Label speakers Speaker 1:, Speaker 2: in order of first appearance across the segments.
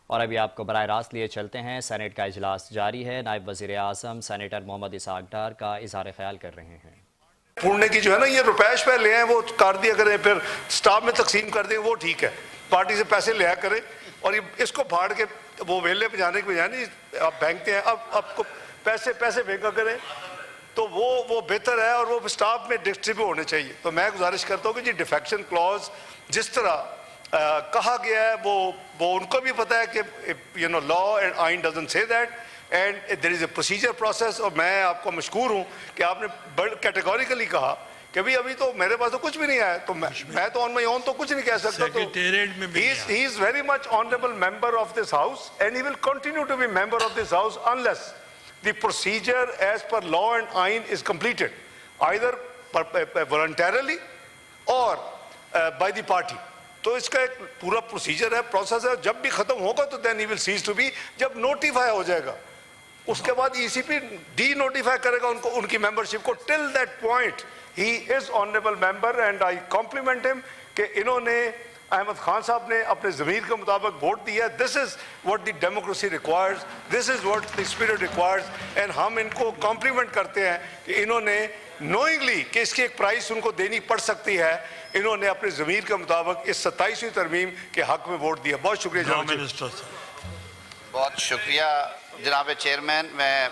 Speaker 1: اور ابھی آپ کو براہ راست لیے چلتے ہیں۔ سینیٹ کا اجلاس جاری ہے۔ نائب وزیر اعظم سینیٹر محمد اسحاق ڈار کا اظہار خیال کر رہے ہیں۔
Speaker 2: پھوڑنے کی جو ہے نا یہ روپیش پہ لے آئیں وہ کر دیا کریں، پھر سٹاف میں تقسیم کر دیں، وہ ٹھیک ہے، پارٹی سے پیسے لیا کریں، اور اس کو پھاڑ کے وہ ویلے پہ جانے کے بجائے نہیں آپ پھینکتے ہیں، اب آپ کو پیسے پھینکا کریں تو وہ بہتر ہے، اور وہ سٹاف میں ڈسٹریبیوٹ ہونے چاہیے۔ تو میں گزارش کرتا ہوں کہ جی ڈیفیکشن کلوز جس طرح کہا گیا ہے وہ ان کو بھی پتا ہے کہ لا اینڈ آئین ڈزنٹ سے that and there is a procedure process. اور میں آپ کو مشکور ہوں کہ آپ نے بڑا کیٹیگوریکلی کہا کہ ابھی تو میرے پاس تو کچھ بھی نہیں آیا، تو میں تو آن مائی اون تو کچھ نہیں کہہ سکتا۔ He is very much honourable member of this house and he will continue to be member of this house unless the procedure as per law and ayn is completed either voluntarily or by the party۔ تو اس کا ایک پورا procedure ہے، process ہے، جب بھی ختم ہوگا تو then he will cease to be، جب نوٹیفائی ہو جائے گا اس کے بعد ای سی پی ڈی نوٹیفائی کرے گا ان کی ممبرشپ کو۔ till that point he is honorable member and I compliment him کہ انہوں نے احمد خان صاحب نے اپنے ضمیر کے مطابق ووٹ دیا۔ This is what the democracy requires, this is what the spirit requires, and ہم ان کو کمپلیمنٹ کرتے ہیں کہ انہوں نے نوئنگلی کہ اس کی ایک پرائس ان کو دینی پڑ سکتی ہے، انہوں نے اپنے ضمیر کے مطابق اس 27ویں ترمیم کے حق میں ووٹ دیا۔ بہت شکریہ جناب منسٹر صاحب۔
Speaker 3: بہت شکریہ جناب چیئرمین۔ میں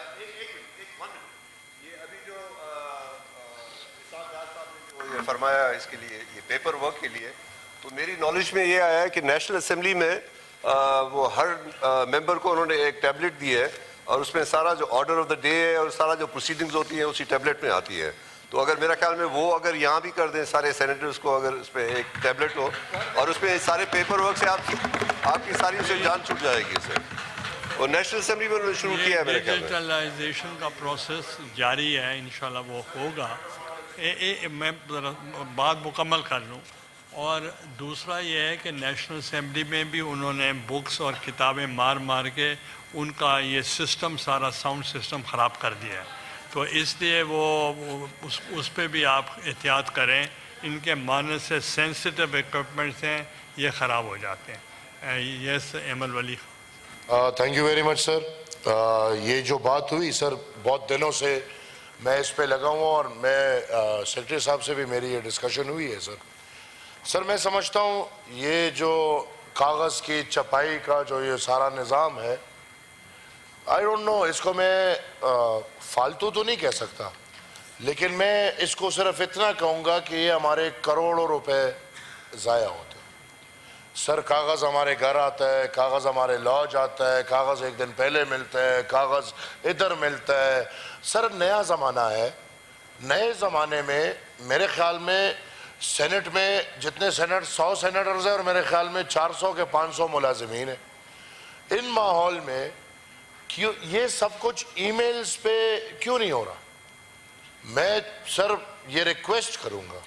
Speaker 4: فرمایا اس کے لیے یہ پیپر ورک کے لیے، تو میری نالج میں یہ آیا ہے کہ نیشنل اسمبلی میں وہ ہر ممبر کو انہوں نے ایک ٹیبلٹ دی ہے، اور اس میں سارا جو آرڈر آف دا ڈے ہے اور سارا جو پروسیڈنگز ہوتی ہیں اسی ٹیبلٹ میں آتی ہے۔ تو اگر میرا خیال میں وہ اگر یہاں بھی کر دیں سارے سینیٹرز کو، اگر اس پہ ایک ٹیبلٹ ہو اور اس پہ سارے پیپر ورک سے آپ کی ساری سے جان چھوٹ جائے گی اسے۔ اور نیشنل اسمبلی میں انہوں نے شروع کیا ہے میرے خیال میں۔
Speaker 5: ڈیجیٹلائزیشن کا پروسیس جاری ہے، انشاءاللہ وہ ہوگا۔ میں بات مکمل کر لوں، اور دوسرا یہ ہے کہ نیشنل اسمبلی میں بھی انہوں نے بکس اور کتابیں مار کے ان کا یہ سسٹم سارا ساؤنڈ سسٹم خراب کر دیا ہے، تو اس لیے وہ اس پہ بھی آپ احتیاط کریں۔ ان کے ماننے سے سینسٹیو ایکوپمنٹس ہیں، یہ خراب ہو جاتے ہیں۔ یس احمد ولی۔
Speaker 6: تھینک یو ویری مچ سر۔ یہ جو بات ہوئی سر، بہت دنوں سے میں اس پہ لگا ہوں، اور میں سیکرٹری صاحب سے بھی میری یہ ڈسکشن ہوئی ہے سر۔ میں سمجھتا ہوں یہ جو کاغذ کی چھپائی کا جو یہ سارا نظام ہے، آئی ڈونٹ نو، اس کو میں فالتو تو نہیں کہہ سکتا، لیکن میں اس کو صرف اتنا کہوں گا کہ یہ ہمارے کروڑوں روپے ضائع ہوتے ہیں سر۔ کاغذ ہمارے گھر آتا ہے، کاغذ ہمارے لاج آتا ہے، کاغذ ایک دن پہلے ملتا ہے، کاغذ ادھر ملتا ہے سر۔ نیا زمانہ ہے، نئے زمانے میں میرے خیال میں سینٹ میں جتنے 100 سینیٹرز ہیں، اور میرے خیال میں 400 کے 500 ملازمین ہیں۔ ان ماحول میں یہ سب کچھ ای میلز پہ کیوں نہیں ہو رہا؟ میں سر یہ ریکویسٹ کروں گا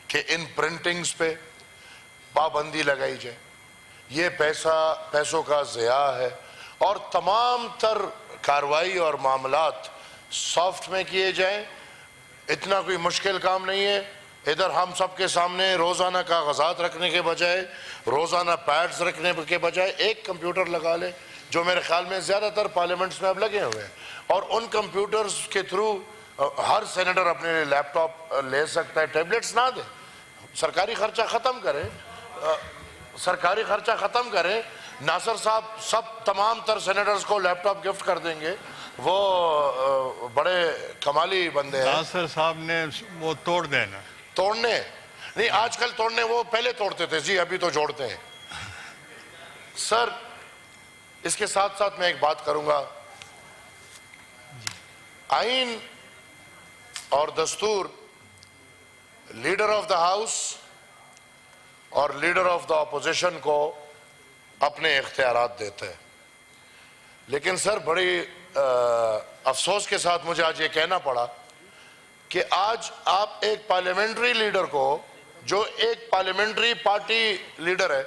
Speaker 6: کہ ان پرنٹنگز پہ پابندی لگائی جائے۔ یہ پیسوں کا ضیاع ہے، اور تمام تر کارروائی اور معاملات سافٹ میں کیے جائیں۔ اتنا کوئی مشکل کام نہیں ہے۔ ادھر ہم سب کے سامنے روزانہ کاغذات رکھنے کے بجائے، روزانہ پیڈز رکھنے کے بجائے ایک کمپیوٹر لگا لیں، جو میرے خیال میں زیادہ تر پارلیمنٹس میں اب لگے ہوئے ہیں، اور ان کمپیوٹرز کے تھرو ہر سینیٹر اپنے لیپ ٹاپ لے سکتا ہے۔ ٹیبلٹس نہ دیں، سرکاری خرچہ ختم کریں، سرکاری خرچہ ختم کریں۔ ناصر صاحب تمام تر سینیٹرز کو لیپ ٹاپ گفٹ کر دیں گے، وہ بڑے کمالی بندے ہیں۔
Speaker 5: ناصر صاحب نے وہ توڑ دینا،
Speaker 6: توڑنے نہیں، آج کل توڑنے وہ پہلے توڑتے تھے جی، ابھی تو جوڑتے ہیں سر۔ اس کے ساتھ ساتھ میں ایک بات کروں گا، آئین اور دستور لیڈر آف دا ہاؤس اور لیڈر آف دا اپوزیشن کو اپنے اختیارات دیتے ہیں، لیکن سر بڑی افسوس کے ساتھ مجھے آج یہ کہنا پڑا کہ آج آپ ایک پارلیمنٹری لیڈر کو، جو ایک پارلیمنٹری پارٹی لیڈر ہے،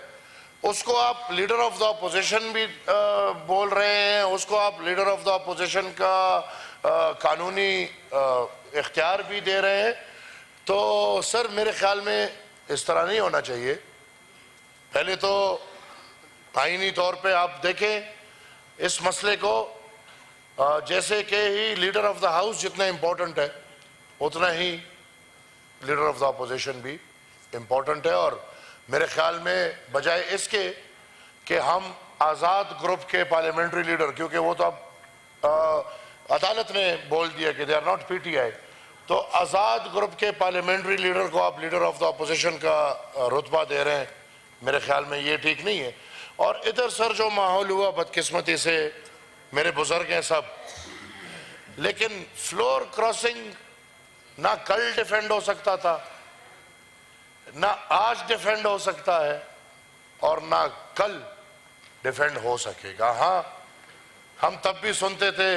Speaker 6: اس کو آپ لیڈر آف دا اپوزیشن بھی بول رہے ہیں، اس کو آپ لیڈر آف دا اپوزیشن کا قانونی اختیار بھی دے رہے ہیں۔ تو سر میرے خیال میں اس طرح نہیں ہونا چاہیے۔ پہلے تو आईनी तौर पे आप देखें इस मसले को, जैसे कि ही लीडर ऑफ द हाउस जितना इम्पोर्टेंट है उतना ही लीडर ऑफ द अपोजिशन भी इम्पोर्टेंट है। और मेरे ख्याल में बजाय इसके कि हम आज़ाद ग्रुप के पार्लियामेंट्री लीडर, क्योंकि वो तो अब अदालत ने बोल दिया कि दे आर नॉट पीटीआई, तो आज़ाद ग्रुप के पार्लियामेंट्री लीडर को आप लीडर ऑफ द अपोजिशन का रुतबा दे रहे हैं, मेरे ख्याल में ये ठीक नहीं है। और इधर सर जो माहौल हुआ बदकिस्मती से, मेरे बुजुर्ग हैं सब, लेकिन फ्लोर क्रॉसिंग ना कल डिफेंड हो सकता था, ना आज डिफेंड हो सकता है, और ना कल डिफेंड हो सकेगा। हाँ, हम तब भी सुनते थे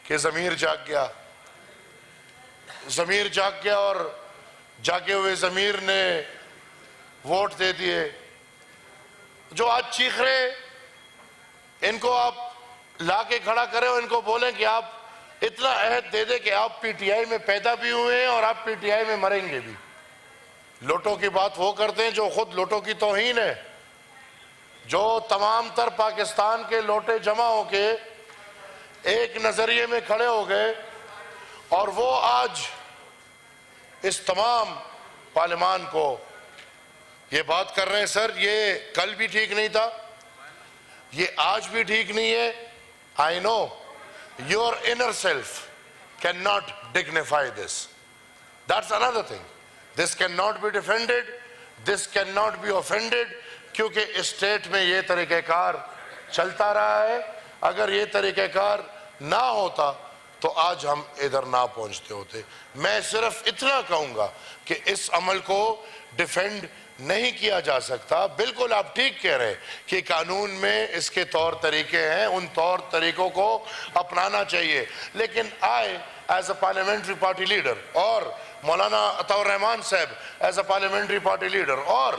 Speaker 6: कि ज़मीर जाग गया, ज़मीर जाग गया, और जागे हुए ज़मीर ने वोट दे दिए। जो आज चीख रहे इनको आप ला के खड़ा करें और इनको बोलें कि आप इतना अहद दे दे कि आप पीटीआई में पैदा भी हुए हैं और आप पीटीआई में मरेंगे भी। लोटों की बात वो करते हैं जो खुद लोटों की तौहीन है, जो तमाम तर पाकिस्तान के लोटे जमा होके एक नजरिए में खड़े हो गए, और वो आज इस तमाम पार्लियामान को ये बात कर रहे हैं। सर ये कल भी ठीक नहीं था, ये आज भी ठीक नहीं है। I know your inner self can not dignify this, that's another thing. This can not be defended, this can not be offended, क्योंकि स्टेट में ये तरीक़ेकार चलता रहा है। अगर ये तरीक़ेकार ना होता तो आज हम इधर ना पहुंचते होते। मैं सिर्फ इतना कहूँगा कि इस अमल को डिफेंड नहीं किया जा सकता। बिल्कुल आप ठीक कह रहे हैं कि कानून में इसके तौर तरीके हैं, उन तौर तरीकों को अपनाना चाहिए, लेकिन I as a parliamentary party leader, और मौलाना अताउर रहमान साहब as a parliamentary party leader, और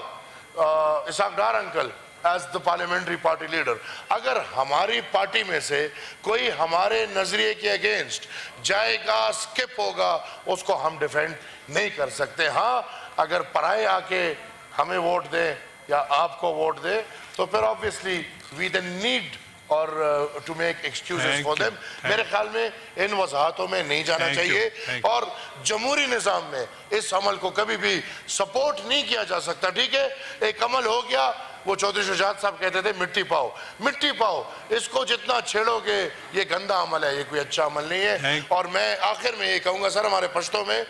Speaker 6: Ishaq Dar uncle as the parliamentary party leader, अगर हमारी पार्टी में से कोई हमारे नजरिए के अगेंस्ट जाएगा, स्किप होगा, उसको हम डिफेंड नहीं कर सकते। हाँ, अगर पराए आके हमें वोट दे या आपको वोट दे तो फिर ऑब्वियसली वी देन नीड और to make excuses for them. मेरे ख्याल में इन वजाहतों में नहीं जाना चाहिए, और जमहूरी निज़ाम में इस अमल को कभी भी सपोर्ट नहीं किया जा सकता। ठीक है, एक अमल हो गया, वो चौधरी शुजात साहब कहते थे मिट्टी पाओ, मिट्टी पाओ, इसको जितना छेड़ोगे ये गंदा अमल है, ये कोई अच्छा अमल नहीं है। और मैं आखिर में ये कहूँगा सर, हमारे पश्तों में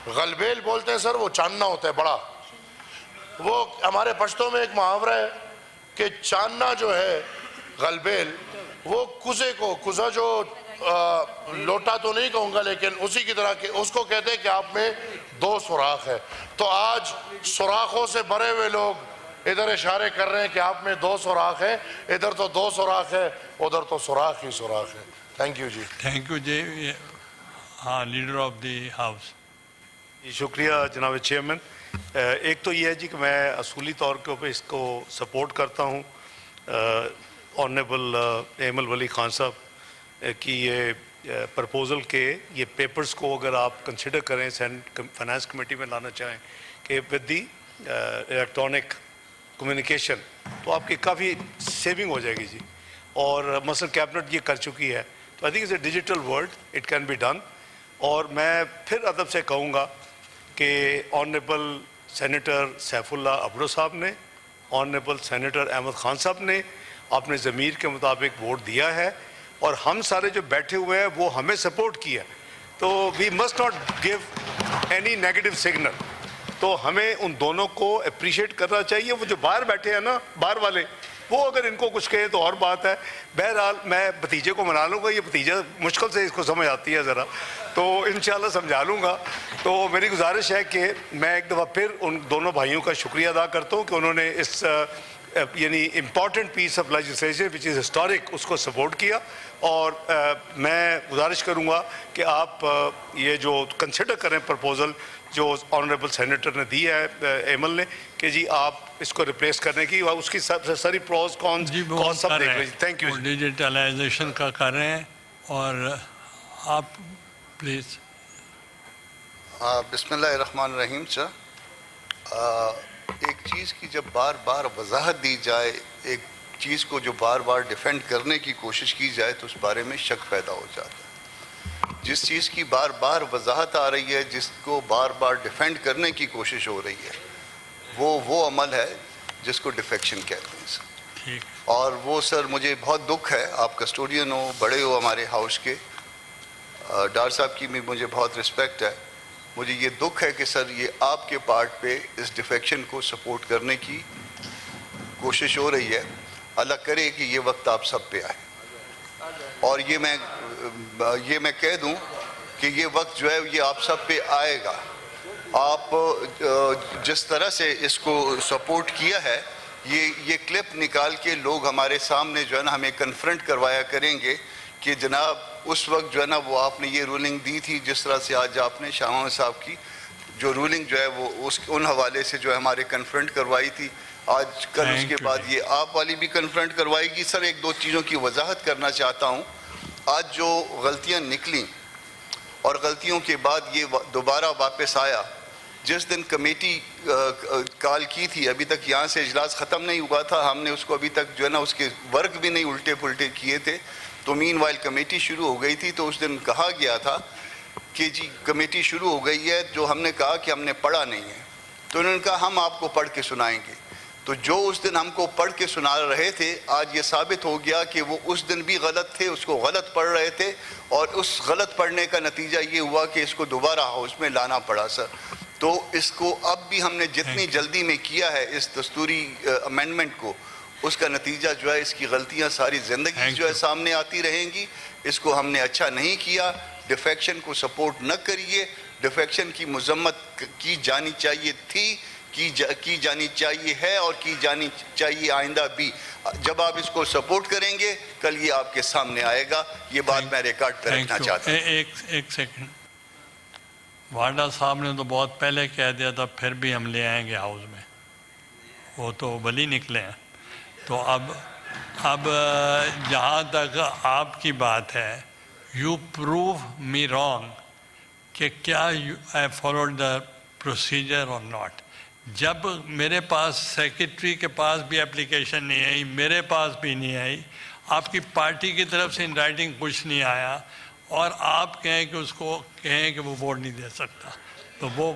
Speaker 6: गलबेल बोलते हैं सर, वो चांदना होता है बड़ा, वो हमारे पश्तों में एक मुहावरा है कि चांदना जो है गलबेल, वो कुजे को, कुजा जो लोटा तो नहीं कहूँगा लेकिन उसी की तरह के उसको कहते हैं कि आप में दो सुराख है। तो आज सुराखों से भरे हुए लोग इधर इशारे कर रहे हैं कि आप में दो सुराख है, इधर तो दो सुराख है, उधर तो सुराख ही सुराख है। थैंक यू जी।
Speaker 5: थैंक यू जी। हाँ, लीडर ऑफ द हाउस।
Speaker 2: शुक्रिया जनाब चेयरमैन। एक तो ये है जी कि मैं असूली तौर के ऊपर इसको सपोर्ट करता हूँ ऑनरेबल एमल वली खान साहब की ये प्रपोज़ल के ये पेपर्स को अगर आप कंसिडर करें, सेनेट फाइनेंस कमेटी में लाना चाहें कि विद दी इलेक्ट्रॉनिक कम्युनिकेशन, तो आपकी काफ़ी सेविंग हो जाएगी जी। और मसलन कैबिनेट ये कर चुकी है, तो I think is a digital world, it can be done. और मैं फिर अदब से कहूँगा कि ऑनरेबल सेनेटर सैफुल्लाह अब्रो साहब ने, ऑनरेबल सेनेटर अहमद खान साहब ने अपने ज़मीर के मुताबिक वोट दिया है, और हम सारे जो बैठे हुए हैं वो हमें सपोर्ट किया। तो we must not give any negative signal. तो हमें उन दोनों को अप्रिशिएट करना चाहिए। वो जो बाहर बैठे हैं ना, बाहर वाले, वो अगर इनको कुछ कहे तो और बात है। बहरहाल मैं भतीजे को मना लूँगा, ये भतीजा मुश्किल से इसको समझ आती है ज़रा, तो इंशाल्लाह समझा लूँगा। तो मेरी गुजारिश है कि मैं एक दफ़ा फिर उन दोनों भाइयों का शुक्रिया अदा करता हूँ कि उन्होंने इस यानी important piece of legislation which is historic उसको सपोर्ट किया। और मैं गुजारिश करूँगा कि आप ये जो कंसिडर करें प्रपोज़ल जो ऑनरेबल सेनेटर ने दी है एमल ने, कि जी आप इसको रिप्लेस करने की, और उसकी सारी प्रोज कॉन्स सब देख लीजिए। Thank you.
Speaker 5: डिजिटलाइजेशन का कर रहे हैं, और आप प्लीज़।
Speaker 3: बिस्मिल्लाहिर्रहमानिर्रहीम सर। एक चीज़ की जब बार बार वजाहत दी जाए एक چیز کو جو بار بار ڈیفینڈ کرنے کی کوشش کی جائے تو اس بارے میں شک پیدا ہو جاتا ہے. جس چیز کی بار بار وضاحت آ رہی ہے, جس کو بار بار ڈیفینڈ کرنے کی کوشش ہو رہی ہے, وہ عمل ہے جس کو ڈیفیکشن کہتے ہیں سر.
Speaker 5: ٹھیک.
Speaker 3: اور وہ سر مجھے بہت دکھ ہے, آپ کسٹوڈین ہو, بڑے ہو ہمارے ہاؤس کے, ڈار صاحب کی بھی مجھے بہت رسپیکٹ ہے, مجھے یہ دکھ ہے کہ سر یہ آپ کے پارٹ پہ اس ڈیفیکشن کو سپورٹ کرنے کی کوشش ہو رہی ہے. اللہ کرے کہ یہ وقت آپ سب پہ آئے, اور یہ میں کہہ دوں کہ یہ وقت جو ہے یہ آپ سب پہ آئے گا. آپ جس طرح سے اس کو سپورٹ کیا ہے, یہ کلپ نکال کے لوگ ہمارے سامنے جو ہے نا ہمیں کنفرنٹ کروایا کریں گے کہ جناب اس وقت جو ہے نا وہ آپ نے یہ رولنگ دی تھی, جس طرح سے آج آپ نے شاہ محمد صاحب کی جو رولنگ جو ہے وہ ان حوالے سے جو ہے ہمارے کنفرنٹ کروائی تھی, آج کل اس کے بعد یہ آپ والی بھی کنفرنٹ کروائی گی. سر ایک دو چیزوں کی وضاحت کرنا چاہتا ہوں. آج جو غلطیاں نکلیں اور غلطیوں کے بعد یہ دوبارہ واپس آیا, جس دن کمیٹی کال کی تھی ابھی تک یہاں سے اجلاس ختم نہیں ہوا تھا, ہم نے اس کو ابھی تک جو ہے نا اس کے ورک بھی نہیں الٹے پلٹے کیے تھے, تو مین وائل کمیٹی شروع ہو گئی تھی. تو اس دن کہا گیا تھا کہ جی کمیٹی شروع ہو گئی ہے, جو ہم نے کہا کہ ہم نے پڑھا نہیں ہے, تو انہوں نے کہا ہم آپ کو پڑھ کے سنائیں گے. تو جو اس دن ہم کو پڑھ کے سنا رہے تھے, آج یہ ثابت ہو گیا کہ وہ اس دن بھی غلط تھے, اس کو غلط پڑھ رہے تھے, اور اس غلط پڑھنے کا نتیجہ یہ ہوا کہ اس کو دوبارہ ہاؤس میں لانا پڑا سر. تو اس کو اب بھی ہم نے جتنی جلدی میں کیا ہے اس دستوری امینڈمنٹ کو, اس کا نتیجہ جو ہے اس کی غلطیاں ساری زندگی جو ہے سامنے آتی رہیں گی. اس کو ہم نے اچھا نہیں کیا. ڈیفیکشن کو سپورٹ نہ کریے. ڈیفیکشن کی مذمت کی جانی چاہیے تھی, کی جانی چاہیے ہے, اور کی جانی چاہیے آئندہ بھی. جب آپ اس کو سپورٹ کریں گے کل یہ آپ کے سامنے آئے گا. یہ بات میں ریکارڈ پہ رکھنا چاہتا ہوں.
Speaker 5: ایک سیکنڈ, وارڈا صاحب نے تو بہت پہلے کہہ دیا تھا پھر بھی ہم لے آئیں گے ہاؤس میں, وہ تو بلی نکلے ہیں. تو اب جہاں تک آپ کی بات ہے, یو پروو می رانگ کہ کیا آئی فالوڈ دا پروسیجر اور ناٹ. جب میرے پاس سیکرٹری کے پاس بھی اپلیکیشن نہیں آئی, میرے پاس بھی نہیں آئی, آپ کی پارٹی کی طرف سے ان رائٹنگ کچھ نہیں آیا, اور آپ کہیں کہ اس کو کہیں کہ وہ ووٹ نہیں دے سکتا, تو وہ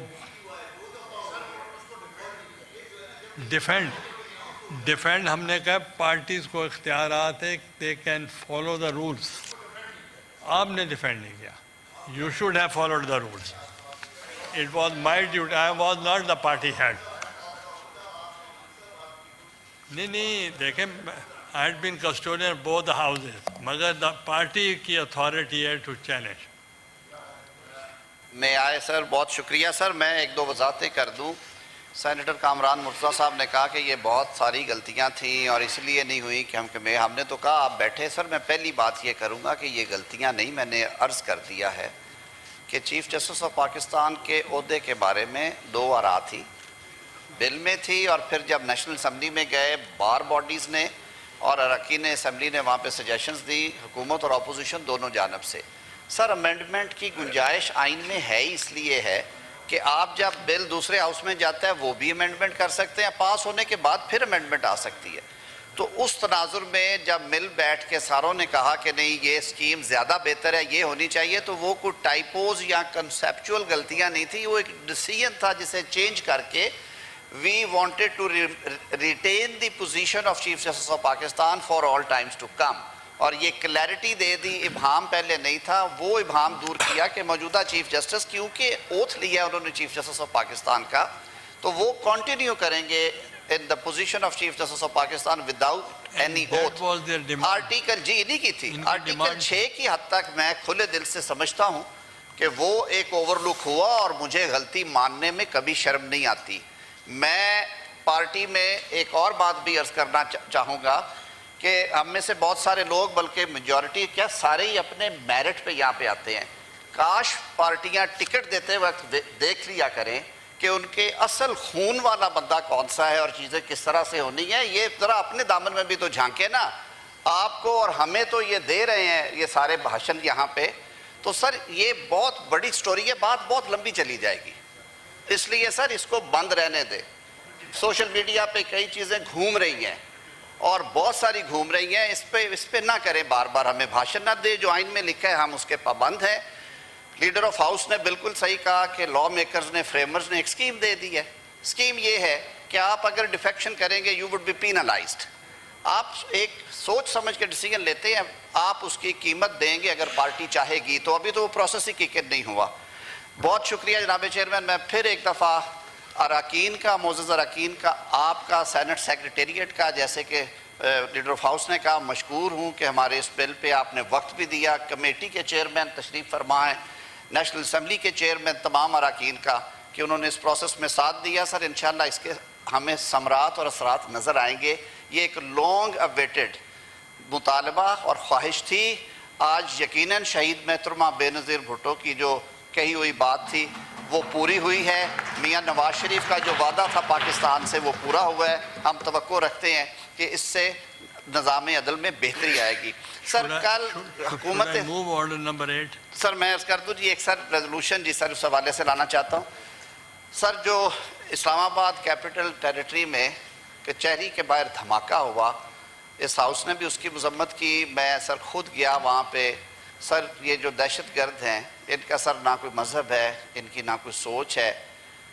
Speaker 5: ڈیفینڈ ہم نے کہا پارٹیز کو اختیارات ہے, they can follow the rules. آپ نے ڈیفینڈ نہیں کیا. You should have followed the rules. It was my duty. I was not the party head. نہیں دیکھیں, I had been custodian of both the houses, مگر the party کی authority ہے to challenge.
Speaker 3: میں آئے سر, بہت شکریہ سر. میں ایک دو وضاحتیں کر دوں. سینیٹر کامران مرتضیٰ صاحب نے کہا کہ یہ بہت ساری غلطیاں تھیں اور اس لیے نہیں ہوئی کہ ہم نے تو کہا آپ بیٹھے. سر میں پہلی بات یہ کروں گا کہ یہ غلطیاں نہیں, میں نے عرض کر دیا ہے کہ چیف جسٹس آف پاکستان کے عہدے کے بارے میں 2 آراء تھی. بل میں تھی, اور پھر جب نیشنل اسمبلی میں گئے بار باڈیز نے اور اراکین اسمبلی نے وہاں پہ سجیشنز دی, حکومت اور اپوزیشن دونوں جانب سے. سر امینڈمنٹ کی گنجائش آئین میں ہے, اس لیے ہے کہ آپ جب بل دوسرے ہاؤس میں جاتا ہے وہ بھی امینڈمنٹ کر سکتے ہیں, پاس ہونے کے بعد پھر امینڈمنٹ آ سکتی ہے. تو اس تناظر میں جب مل بیٹھ کے ساروں نے کہا کہ نہیں یہ اسکیم زیادہ بہتر ہے, یہ ہونی چاہیے, تو وہ کوئی ٹائپوز یا کنسیپچول غلطیاں نہیں تھی, وہ ایک ڈیسیژن تھا جسے چینج کر کے we wanted to retain the position of chief justice of Pakistan for all times to come. اور یہ کلیئرٹی دے دی, ابہام پہلے نہیں تھا, وہ ابہام دور کیا کہ موجودہ چیف جسٹس کیونکہ اوتھ لیا انہوں نے چیف جسٹس آف پاکستان کا, تو وہ کنٹینیو کریں گے in the position of Chief Justice of Pakistan without any oath. Article جی نہیں کی تھی, آرٹیکل 6 کی حد تک میں کھلے دل سے سمجھتا ہوں کہ وہ ایک اوور لک ہوا, اور مجھے غلطی ماننے میں کبھی شرم نہیں آتی. میں پارٹی میں ایک اور بات بھی عرض کرنا چاہوں گا کہ ہم میں سے بہت سارے لوگ, بلکہ میجورٹی کیا سارے ہی اپنے میرٹ پہ یہاں پہ آتے ہیں. کاش پارٹیاں ٹکٹ دیتے وقت دیکھ لیا کریں کہ ان کے اصل خون والا بندہ کون سا ہے اور چیزیں کس طرح سے ہونی ہیں. یہ ذرا اپنے دامن میں بھی تو جھانکے نا. آپ کو اور ہمیں تو یہ دے رہے ہیں یہ سارے بھاشن یہاں پہ, تو سر یہ بہت بڑی سٹوری ہے, بات بہت لمبی چلی جائے گی, اس لیے سر اس کو بند رہنے دے. سوشل میڈیا پہ کئی چیزیں گھوم رہی ہیں,
Speaker 7: اور بہت ساری گھوم رہی ہیں. اس پہ نہ کریں بار بار, ہمیں بھاشن نہ دے. جو آئین میں لکھا ہے ہم اس کے پابند ہیں. لیڈر آف ہاؤس نے بالکل صحیح کہا کہ لا میکرز نے, فریمرز نے ایک اسکیم دے دی ہے. اسکیم یہ ہے کہ آپ اگر ڈیفیکشن کریں گے یو وڈ بی پینلائزڈ. آپ ایک سوچ سمجھ کے ڈیسیجن لیتے ہیں, آپ اس کی قیمت دیں گے اگر پارٹی چاہے گی. تو ابھی تو وہ پروسیس ہی کیکٹ نہیں ہوا. بہت شکریہ جناب چیئرمین. میں پھر ایک دفعہ اراکین کا, معزز اراکین کا, آپ کا, سینٹ سیکریٹریٹ کا, جیسے کہ لیڈر آف ہاؤس نے کہا, مشکور ہوں کہ ہمارے اس بل پہ آپ نے وقت بھی دیا. کمیٹی کے چیئرمین تشریف فرما ہیں, نیشنل اسمبلی کے چیئرمین, تمام اراکین کا, کہ انہوں نے اس پروسیس میں ساتھ دیا. سر انشاءاللہ اس کے ہمیں ثمرات اور اثرات نظر آئیں گے. یہ ایک لانگ اویٹڈ مطالبہ اور خواہش تھی. آج یقیناً شہید محترمہ بے نظیر بھٹو کی جو کہی ہوئی بات تھی وہ پوری ہوئی ہے. میاں نواز شریف کا جو وعدہ تھا پاکستان سے وہ پورا ہوا ہے. ہم توقع رکھتے ہیں کہ اس سے نظام عدل میں بہتری آئے گی. سر کل حکومت
Speaker 5: آرڈر نمبر 8.
Speaker 7: سر میں عرض کر دوں جی, ایک سر ریزولوشن جی سر اس حوالے سے لانا چاہتا ہوں. سر جو اسلام آباد کیپٹل ٹیریٹری میں کچہری کے باہر دھماکہ ہوا, اس ہاؤس نے بھی اس کی مذمت کی. میں سر خود گیا وہاں پہ. سر یہ جو دہشت گرد ہیں ان کا سر نہ کوئی مذہب ہے, ان کی نہ کوئی سوچ ہے.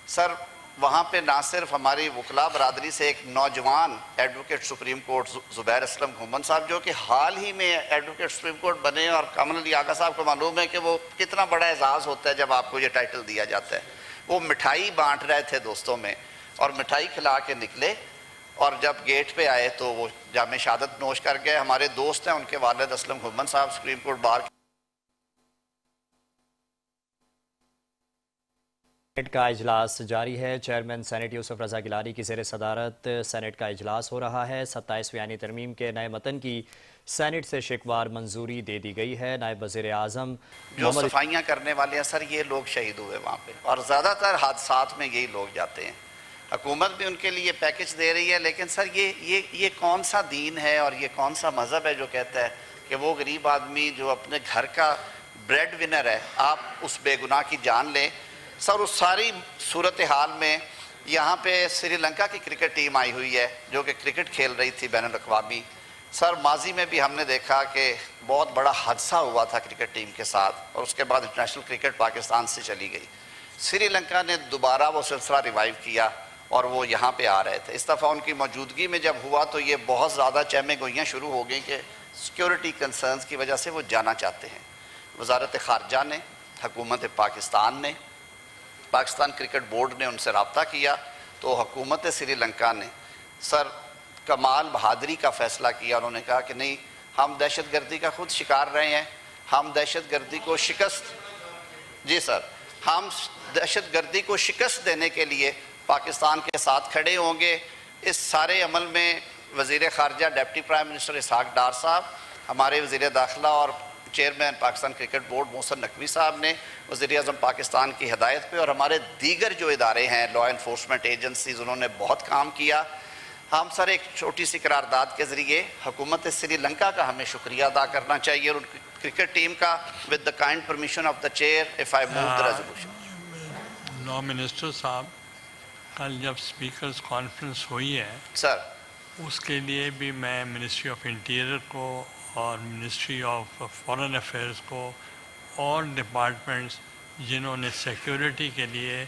Speaker 7: سر وہاں پہ نہ صرف ہماری وکلاء برادری سے ایک نوجوان ایڈوکیٹ سپریم کورٹ زبیر اسلم گھومن صاحب, جو کہ حال ہی میں ایڈوکیٹ سپریم کورٹ بنے, اور کامل علی آغا صاحب کو معلوم ہے کہ وہ کتنا بڑا اعزاز ہوتا ہے جب آپ کو یہ ٹائٹل دیا جاتا ہے. وہ مٹھائی بانٹ رہے تھے دوستوں میں, اور مٹھائی کھلا کے نکلے, اور جب گیٹ پہ آئے تو وہ جام شہادت نوش کر گئے. ہمارے دوست ہیں, ان کے والد اسلم گھومن صاحب سپریم کورٹ بار
Speaker 1: سینیٹ کا اجلاس جاری ہے. چیئرمین سینیٹ یوسف رضا گیلانی کی زیر صدارت سینیٹ کا اجلاس ہو رہا ہے. 27ویں آئینی ترمیم کے نئے متن کی سینیٹ سے شکوار منظوری دے دی گئی ہے. نائب وزیر اعظم
Speaker 7: جو صفائیاں کرنے والے ہیں سر, یہ لوگ شہید ہوئے وہاں پہ, اور زیادہ تر حادثات میں یہی لوگ جاتے ہیں. حکومت بھی ان کے لیے پیکج دے رہی ہے, لیکن سر یہ کون سا دین ہے اور یہ کون سا مذہب ہے جو کہتا ہے کہ وہ غریب آدمی جو اپنے گھر کا بریڈ ونر ہے, آپ اس بے گناہ کی جان لیں. سر اس ساری صورتحال میں یہاں پہ سری لنکا کی کرکٹ ٹیم آئی ہوئی ہے جو کہ کرکٹ کھیل رہی تھی بین الاقوامی. سر ماضی میں بھی ہم نے دیکھا کہ بہت بڑا حادثہ ہوا تھا کرکٹ ٹیم کے ساتھ, اور اس کے بعد انٹرنیشنل کرکٹ پاکستان سے چلی گئی. سری لنکا نے دوبارہ وہ سلسلہ ریوائیو کیا اور وہ یہاں پہ آ رہے تھے. اس دفعہ ان کی موجودگی میں جب ہوا تو یہ بہت زیادہ چہمیں گوئیاں شروع ہو گئیں کہ سیکیورٹی کنسرنز کی وجہ سے وہ جانا چاہتے ہیں. وزارت خارجہ نے, حکومت پاکستان نے, پاکستان کرکٹ بورڈ نے ان سے رابطہ کیا, تو حکومت سری لنکا نے سر کمال بہادری کا فیصلہ کیا. انہوں نے کہا کہ نہیں, ہم دہشت گردی کا خود شکار رہے ہیں, ہم دہشت گردی کو شکست, جی سر, ہم دہشت گردی کو شکست دینے کے لیے پاکستان کے ساتھ کھڑے ہوں گے. اس سارے عمل میں وزیر خارجہ deputy prime minister Ishaq Dar صاحب, ہمارے وزیر داخلہ اور chairman Pakistan cricket board Mohsin Naqvi صاحب نے وزیر اعظم پاکستان کی ہدایت پہ, اور ہمارے دیگر جو ادارے ہیں لا انفورسمنٹ ایجنسیز, انہوں نے بہت کام کیا. ہم سر ایک چھوٹی سی قرارداد کے ذریعے حکومت سری لنکا کا ہمیں شکریہ ادا کرنا چاہیے, اور ان کی کرکٹ ٹیم کا with the kind permission of the chair if I move the resolution.
Speaker 5: Law minister صاحب, کل جب اسپیکرز کانفرنس ہوئی ہے
Speaker 7: سر,
Speaker 5: اس کے لیے بھی میں منسٹری آف انٹیریئر کو اور منسٹری آف فارن افیئرس کو اور ڈپارٹمنٹس جنہوں نے سیکیورٹی کے لیے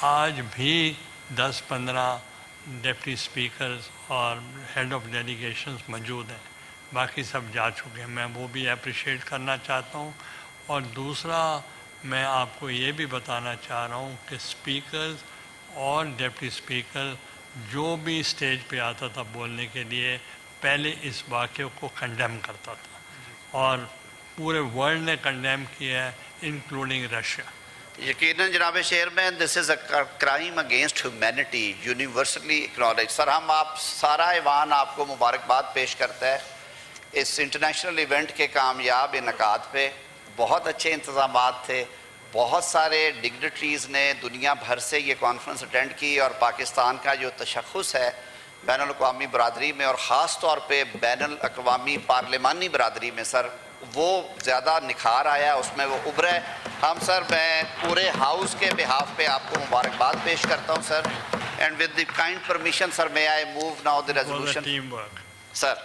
Speaker 5: آج بھی 10-15 ڈپٹی اسپیکرز اور ہیڈ آف ڈیلیگیشنز موجود ہیں, باقی سب جا چکے ہیں, میں وہ بھی اپریشیٹ کرنا چاہتا ہوں. اور دوسرا میں آپ کو یہ بھی بتانا چاہ رہا ہوں کہ اسپیکرز اور ڈپٹی اسپیکر جو بھی اسٹیج پہ آتا تھا بولنے کے لیے, پہلے اس واقعے کو کنڈیم کرتا تھا, اور پورے ورلڈ نے کنڈیم کیا ہے انکلوڈنگ رشیا.
Speaker 7: یقیناً جناب chairman, this is a crime against humanity, universally acknowledged. Sir ہم آپ سارا ایوان آپ کو مبارکباد پیش کرتا ہے اس انٹرنیشنل ایونٹ کے کامیاب انعقاد پہ. بہت اچھے انتظامات تھے, بہت سارے ڈگنیٹریز نے دنیا بھر سے یہ کانفرنس اٹینڈ کی, اور پاکستان کا جو تشخص ہے بین الاقوامی برادری میں اور خاص طور پہ بین الاقوامی پارلیمانی برادری میں سر, وہ زیادہ نکھار آیا, اس میں وہ ابھرا ہے. ہم سر, میں پورے ہاؤس کے بہاف پہ آپ کو مبارکباد پیش کرتا ہوں sir, and with the kind permission sir, may I move now the resolution. Sir,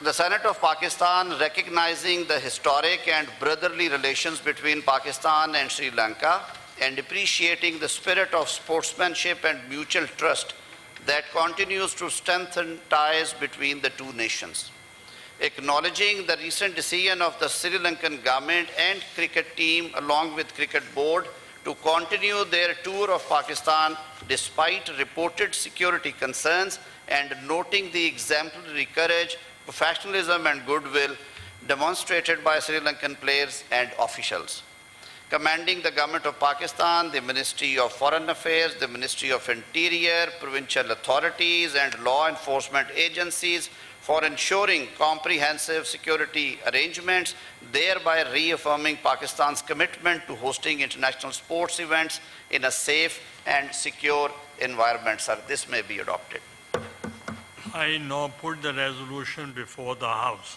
Speaker 7: the Senate of Pakistan, recognizing the historic and brotherly relations between Pakistan and Sri Lanka and appreciating the spirit of sportsmanship and mutual trust that continues to strengthen ties between the two nations. Acknowledging the recent decision of the Sri Lankan government and cricket team along with cricket board to continue their tour of Pakistan despite reported security concerns, and noting the exemplary courage, professionalism and goodwill demonstrated by Sri Lankan players and officials. Commending the Government of Pakistan, the Ministry of Foreign Affairs, the Ministry of Interior, provincial authorities and law enforcement agencies for ensuring comprehensive security arrangements, thereby reaffirming Pakistan's commitment to hosting international sports events in a safe and secure environment. Sir, this may be adopted.
Speaker 5: I now put the resolution before the House.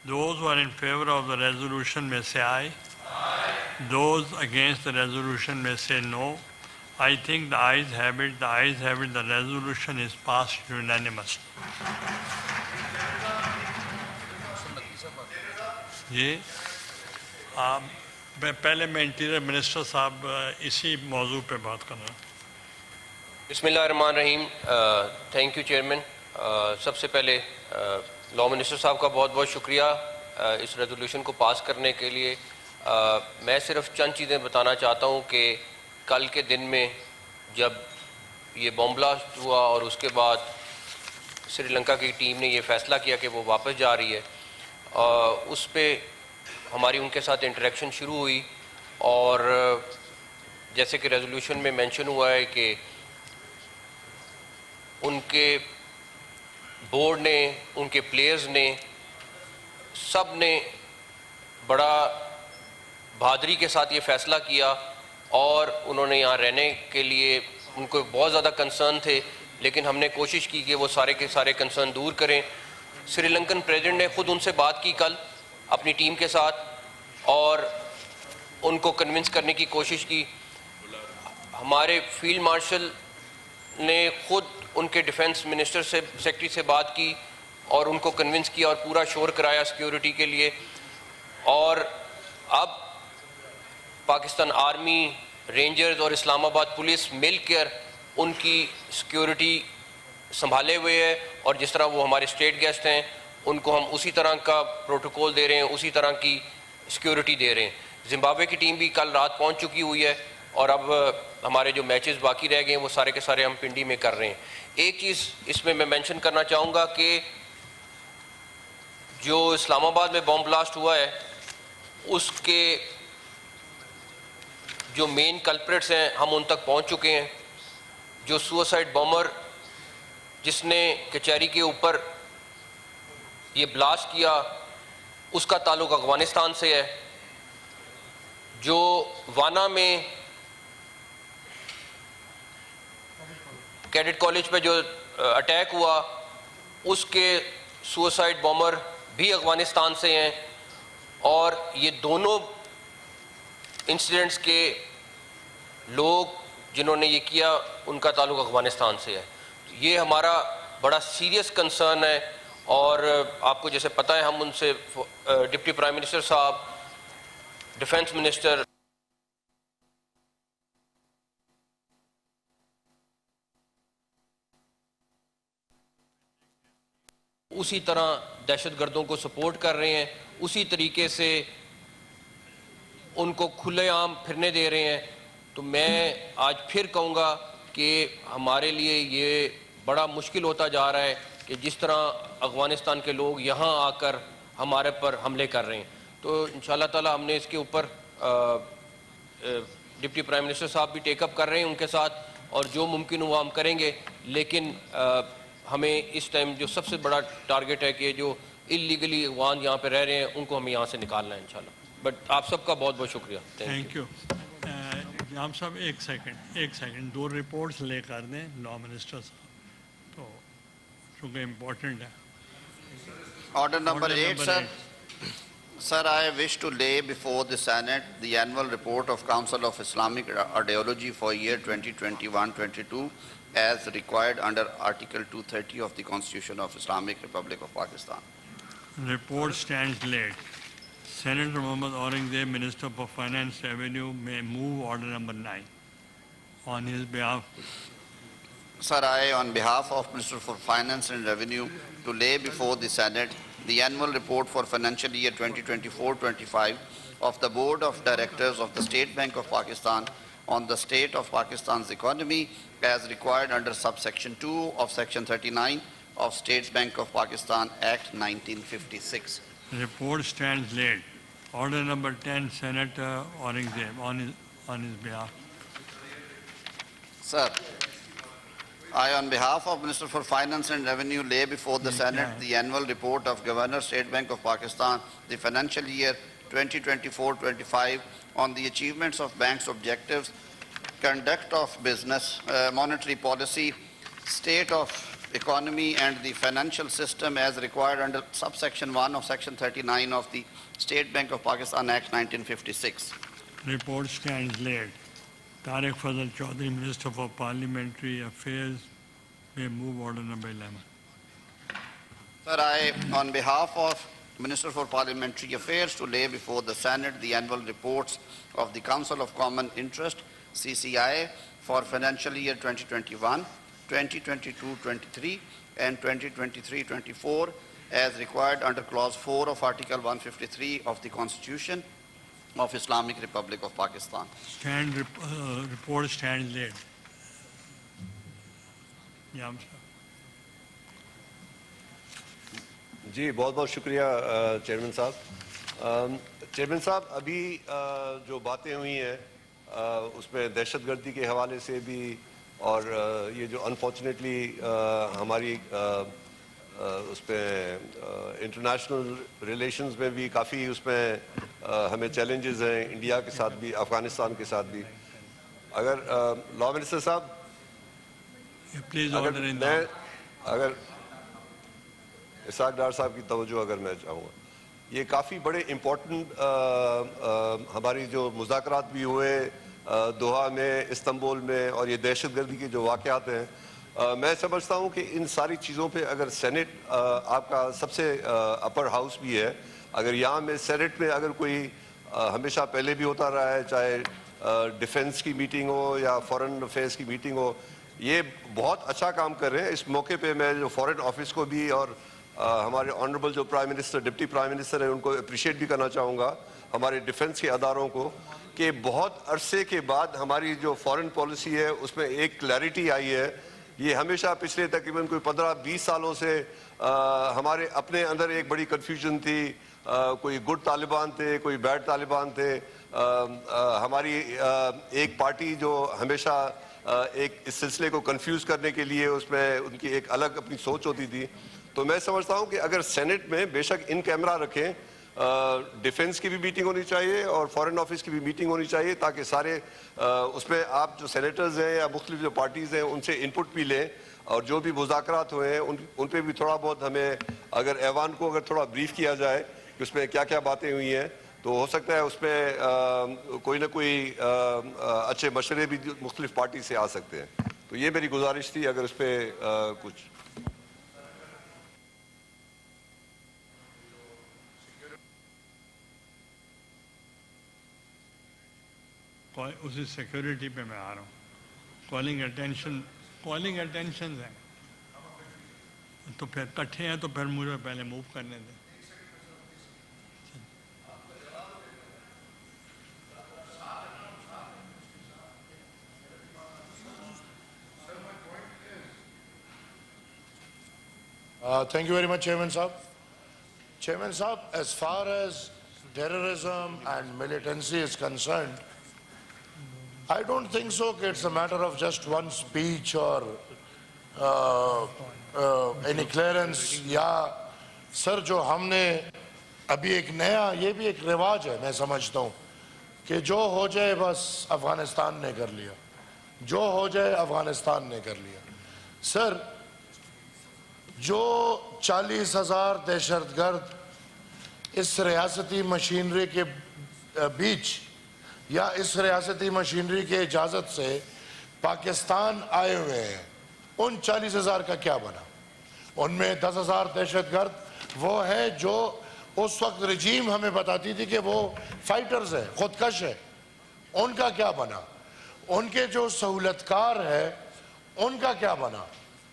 Speaker 5: Those who are in favor of the resolution may say aye. Aye. Those against the resolution may say no. I think the ayes have it. The ayes have it. The resolution is passed unanimously. ये पहले मैं interior minister साहब इसी मौजू पे बात कर रहा हूँ.
Speaker 8: बिस्मिल्लाहिर्रहमानिर्रहीम. Thank you chairman. सबसे पहले लॉ मिनिस्टर साहब का बहुत बहुत शुक्रिया इस रेजोल्यूशन को पास करने के लिए. मैं सिर्फ चंद चीज़ें बताना चाहता हूँ कि कल के दिन में जब ये बॉम्ब ब्लास्ट हुआ और उसके बाद श्रीलंका की टीम ने ये फ़ैसला किया कि वो वापस जा रही है, उस पे हमारी उनके साथ इंटरेक्शन शुरू हुई. और जैसे कि रेजोल्यूशन में मेंशन हुआ है कि उनके बोर्ड ने, उनके प्लेयर्स ने, सब ने बड़ा बहादुरी के साथ ये फ़ैसला किया और उन्होंने यहाँ रहने के लिए उनको बहुत ज़्यादा कंसर्न थे, लेकिन हमने कोशिश की कि वो सारे के सारे कंसर्न दूर करें. श्रीलंकन प्रेसिडेंट ने ख़ुद उनसे बात की कल अपनी टीम के साथ और उनको कन्विंस करने की कोशिश की. हमारे फील्ड मार्शल ने ख़ुद उनके डिफेंस मिनिस्टर से, सेक्रेटरी से बात की और उनको कन्विंस किया और पूरा शोर कराया सिक्योरिटी के लिए. और अब पाकिस्तान आर्मी, रेंजर्स और इस्लामाबाद पुलिस मिलकर उनकी सिक्योरिटी संभाले हुए है. और जिस तरह वो हमारे स्टेट गेस्ट हैं उनको हम उसी तरह का प्रोटोकॉल दे रहे हैं, उसी तरह की सिक्योरिटी दे रहे हैं. जिम्बाब्वे की टीम भी कल रात पहुंच चुकी हुई है और अब हमारे जो मैचेस बाकी रह गए हैं वो सारे के सारे हम पिंडी में कर रहे हैं. एक चीज़ इसमें मैं मेंशन करना चाहूँगा कि जो इस्लामाबाद में बॉम्ब ब्लास्ट हुआ है उसके जो मेन कल्प्रिट्स हैं हम उन तक पहुँच चुके हैं. जो सुसाइड बॉम्बर जिसने कचहरी के ऊपर ये ब्लास्ट किया उसका ताल्लुक अफगानिस्तान से है. जो वाना में कैडेट कॉलेज पे जो अटैक हुआ उसके सुसाइड बॉम्बर भी अफगानिस्तान से हैं. और ये दोनों इंसिडेंट्स के लोग जिन्होंने ये किया उनका ताल्लुक अफगानिस्तान से है. ये हमारा बड़ा सीरियस कंसर्न है. और आपको जैसे पता है हम उनसे डिप्टी प्राइम मिनिस्टर साहब, डिफेंस मिनिस्टर, उसी तरह दहशतगर्दों को सपोर्ट कर रहे हैं, उसी तरीके से उनको खुलेआम फिरने दे रहे हैं. तो मैं आज फिर कहूँगा कि हमारे लिए ये बड़ा मुश्किल होता जा रहा है कि जिस तरह अफ़गानिस्तान के लोग यहाँ आकर हमारे पर हमले कर रहे हैं. तो इंशाअल्लाह ताला हमने इसके ऊपर डिप्टी प्राइम मिनिस्टर साहब भी टेकअप कर रहे हैं उनके साथ और जो मुमकिन हुआ हम करेंगे. लेकिन हमें इस टाइम जो सबसे बड़ा टारगेट है कि जो इलीगली अफगान यहाँ पे रह रहे हैं उनको हमें यहाँ से निकालना है इंशाल्लाह. बट आप सबका बहुत बहुत शुक्रिया.
Speaker 5: Thank you. जाम साहब एक सेकंड 2 रिपोर्ट्स लेकर दें लॉ मिनिस्टर साहब, तो चूँकि इम्पोर्टेंट है.
Speaker 7: Order number 8, sir. Sir, I wish to lay before the Senate the annual report of Council of Islamic Ideology for year 2021-22 as required under Article 230 of the Constitution of Islamic Republic of Pakistan.
Speaker 5: Report stands laid. Senator Mohammad Aurangzeb, Minister for Finance Revenue, may move order number 9. On his behalf,
Speaker 7: Sir, I, on behalf of Minister for Finance and Revenue, to lay before the Senate the annual report for financial year 2024-25 of the Board of Directors of the State Bank of Pakistan on the state of Pakistan's economy as required under subsection 2 of section 39 of States Bank of Pakistan Act 1956.
Speaker 5: report stands laid. Order number 10, Senator Aurangzeb, on his behalf.
Speaker 7: Sir, I, on behalf of Minister for Finance and Revenue, lay before the Senate the annual report of Governor, State Bank of Pakistan, the financial year 2024-25 on the achievements of bank's objectives, conduct of business, monetary policy, state of economy and the financial system as required under subsection 1 of section 39 of the State Bank of Pakistan Act 1956.
Speaker 5: Report stands laid. Tariq Fazal Chaudhary, Minister for Parliamentary Affairs, may move order number 11.
Speaker 7: Sir, I, on behalf of Minister for Parliamentary Affairs, to lay before the Senate the annual reports of the Council of Common Interest, CCI, for financial year 2021, 2022-23 and 2023-24 as required under Clause 4 of Article 153 of the Constitution of Islamic Republic of Pakistan.
Speaker 5: Report stands laid. Yam sir.
Speaker 4: जी बहुत बहुत शुक्रिया chairman साहब। Chairman साहब अभी जो बातें हुई हैं उसमें दहशतगर्दी के हवाले से भी और ये जो अनफॉर्चुनेटली हमारी उसमें इंटरनेशनल रिलेशंस में भी काफ़ी उसमें हमें चैलेंजेस हैं, इंडिया के साथ भी अफ़गानिस्तान के साथ भी। अगर लॉ मिनिस्टर साहब
Speaker 5: प्लीज ऑर्डर इन
Speaker 4: अगर इसाक डार साहब की तवज्जो अगर मैं चाहूँगा, ये काफ़ी बड़े इम्पोर्टेंट हमारी जो मुज़ाकरात भी हुए दोहा में, इस्तांबुल में, और ये दहशतगर्दी के जो वाक़यात हैं, मैं समझता हूँ कि इन सारी चीज़ों पे अगर सेनेट आपका सबसे अपर हाउस भी है, अगर यहाँ में सेनेट में अगर कोई हमेशा पहले भी होता रहा है, चाहे डिफेंस की मीटिंग हो या फॉरेन अफेयर्स की मीटिंग हो, ये बहुत अच्छा काम कर रहे हैं। इस मौके पे मैं जो फॉरेन ऑफिस को भी और हमारे ऑनरेबल जो prime minister, deputy prime minister है, उनको अप्रिशिएट भी करना चाहूँगा, हमारे डिफेंस के अदारों को, कि बहुत अरसे के बाद हमारी जो फॉरेन पॉलिसी है उसमें एक क्लैरिटी आई है। ये हमेशा पिछले तकरीबन कोई 15-20 सालों से हमारे अपने अंदर एक बड़ी कन्फ्यूजन थी, कोई गुड तालिबान थे, कोई बैड तालिबान थे। हमारी एक पार्टी जो हमेशा एक इस सिलसिले को कंफ्यूज करने के लिए उसमें उनकी एक अलग अपनी सोच होती थी। तो मैं समझता हूँ कि अगर सेनेट में बेशक इन कैमरा रखें, डिफेंस की भी मीटिंग होनी चाहिए और फॉरेन ऑफिस की भी मीटिंग होनी चाहिए, ताकि सारे उसमें आप जो सेनेटर्स हैं या मुख्तलिफ जो पार्टीज़ हैं उनसे इनपुट भी लें, और जो भी मुज़ाकरात हुए हैं उन पे भी थोड़ा बहुत हमें अगर ऐवान को अगर थोड़ा ब्रीफ किया जाए कि उसमें क्या क्या बातें हुई हैं, तो हो सकता है उसमें कोई ना कोई अच्छे मशवरे भी मुख्तलिफ पार्टी से आ सकते हैं। तो ये मेरी गुजारिश थी, अगर उस पर कुछ
Speaker 5: उसी सिक्योरिटी पे मैं आ रहा हूँ। कॉलिंग अटेंशन है तो फिर इकट्ठे हैं तो फिर मुझे पहले मूव करने दें।
Speaker 6: Thank you very much, Chairman Saab. Chairman Saab, as far as terrorism and militancy is concerned, I don't think so that it's a matter of just one speech or any clearance. या sir जो हमने अभी एक नया, ये भी एक रिवाज है, मैं समझता हूँ कि जो हो जाए बस अफगानिस्तान ने कर लिया, जो हो जाए अफगानिस्तान ने कर लिया। सर जो 40,000 दहशतगर्द इस रियासती मशीनरी के बीच या इस रियासती मशीनरी के इजाज़त से पाकिस्तान आए हुए हैं, उन 40,000 का क्या बना? उनमें 10,000 दहशतगर्द वो है जो उस वक्त रजीम हमें बताती थी कि वो फाइटर्स है, खुदकश है, उनका क्या बना? उनके जो सहूलतकार है उनका क्या बना?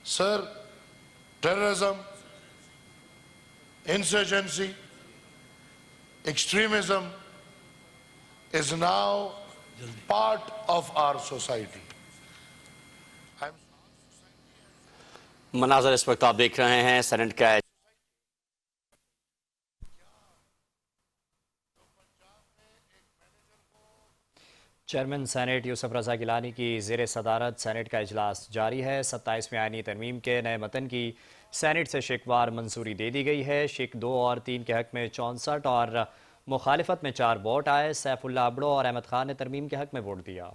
Speaker 6: Sir, terrorism, insurgency, extremism is now part of our society.
Speaker 9: मनाज़र इस वक्त आप देख रहे हैं सेनेट का
Speaker 1: चेयरमैन सेनेट यूसुफ रज़ा गिलानी की ज़ेर सदारत सेनेट का इजलास जारी है। 27वें आईनी तरमीम के नए मतन की सेनेट से शिकवार मंजूरी दे दी गई है। शिक 2 और 3 के हक में 64 और मुखालिफत में 4 वोट आए। सैफुल्लाह अबड़ो और अहमद खान ने तरमीम के हक में वोट दिया।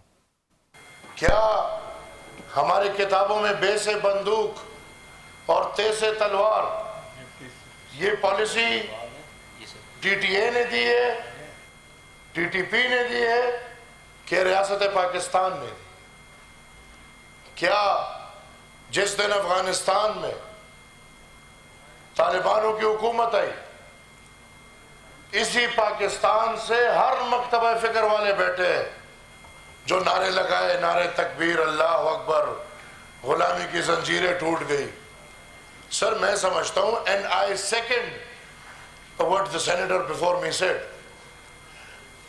Speaker 6: क्या हमारी किताबों में बे से बंदूक और ते से तलवार ये पॉलिसी टीटीए ने दी है, टीटीपी ने दी है कि रियासत पाकिस्तान ने दी? क्या जिस दिन अफगानिस्तान में तालिबानों की हुकूमत आई, इसी पाकिस्तान से हर मकतबा फिक्र वाले बैठे जो नारे लगाए, नारे तकबीर, अल्लाह अकबर, गुलामी की जंजीरें टूट गई। सर, मैं समझता हूं, and I second what the senator before me said,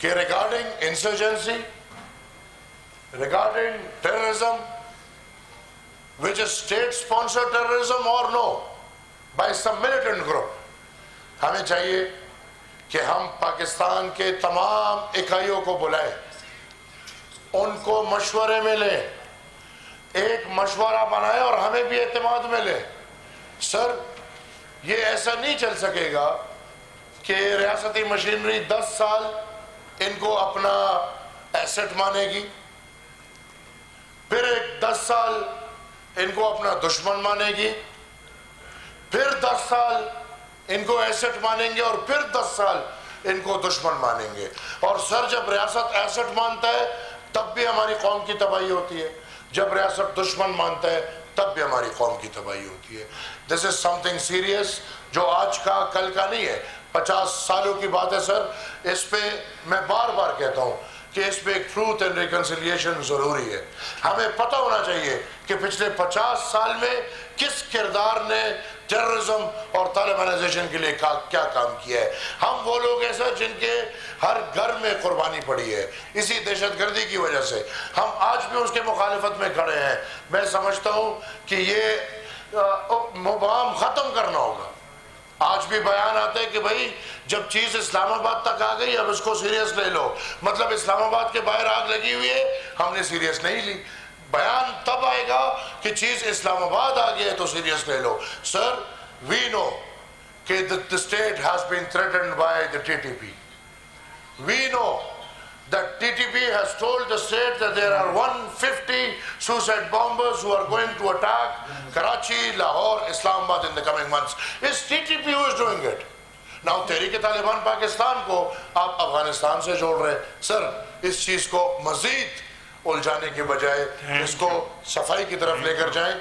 Speaker 6: कि regarding insurgency, regarding terrorism, which is state-sponsored terrorism or no, by some militant group, हमें चाहिए कि हम पाकिस्तान के तमाम इकाइयों को बुलाएं, उनको मशवरे में लें, एक मशवरा बनाएं और हमें भी एतमाद में लें। सर, ये ऐसा नहीं चल सकेगा कि रियासती मशीनरी 10 साल इनको अपना एसेट मानेगी, फिर 10 साल इनको अपना दुश्मन मानेगी, फिर 10 साल इनको एसेट मानेंगे और फिर 10 साल इनको दुश्मन मानेंगे। और सर, जब रियासत एसेट मानता है तब भी हमारी कौम की तबाही होती है, जब रियासत दुश्मन मानता है तब भी हमारी कौम की तबाही होती है। दिस इज समथिंग सीरियस जो आज का कल का नहीं है, 50 सालों की बात है। सर, इस पे मैं बार बार कहता हूँ कि इस पे एक ट्रूथ एंड रिकंसिलिएशन जरूरी है। हमें पता होना चाहिए कि पिछले 50 साल में किस किरदार ने टेररिज्म और तालिबानाइजेशन के लिए क्या काम किया है। हम वो लोग हैं सर जिनके हर घर में कुर्बानी पड़ी है इसी दहशतगर्दी की वजह से। हम आज भी उसके मुखालिफत में खड़े हैं। मैं समझता हूँ कि ये मुबाम ख़त्म करना होगा। आज भी बयान आते हैं कि भाई जब चीज इस्लामाबाद तक आ गई अब इसको सीरियस ले लो, मतलब इस्लामाबाद के बाहर आग लगी हुई है, हमने सीरियस नहीं ली। बयान तब आएगा कि चीज इस्लामाबाद आ गई है तो सीरियस ले लो। सर, वी नो कि the state has been threatened by the TTP. We know that TTP has told the state that there are 150 suicide bombers who are going to attack Karachi, Lahore, Islamabad in the coming months. It's TTP who is doing it. Now Tehreek-e-Taliban Pakistan को आप अफगानिस्तान से जोड़ रहे हैं। Sir, इस चीज को मजीद उलझाने के बजाय इसको सफाई की तरफ लेकर जाएं।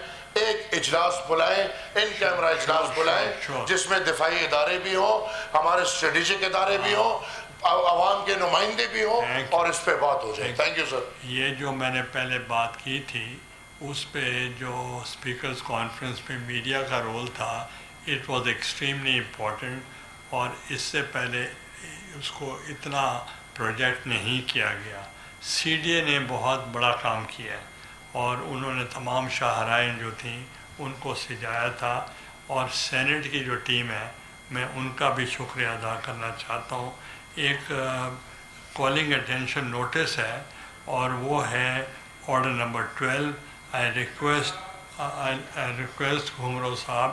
Speaker 6: एक इजलास बुलाएं, इन कैमरा इजलास बुलाएं जिसमें दिफाई इदारे भी हों, हमारे स्ट्रेटेजिक इदारे भी हों, आवाम के नुमाइंदे भी हो और इस पे बात हो जाए। Thank you sir.
Speaker 5: ये जो मैंने पहले बात की थी उस पे जो स्पीकर्स कॉन्फ्रेंस में मीडिया का रोल था, इट वाज एक्सट्रीमली इम्पोर्टेंट और इससे पहले उसको इतना प्रोजेक्ट नहीं किया गया। सीडीए ने बहुत बड़ा काम किया है और उन्होंने तमाम शाहराइन जो थी उनको सजाया था और सेनेट की जो टीम है मैं उनका भी शुक्रिया अदा करना चाहता हूँ। एक कॉलिंग अटेंशन नोटिस है और वो है order number 12। I request Ghumro साहब,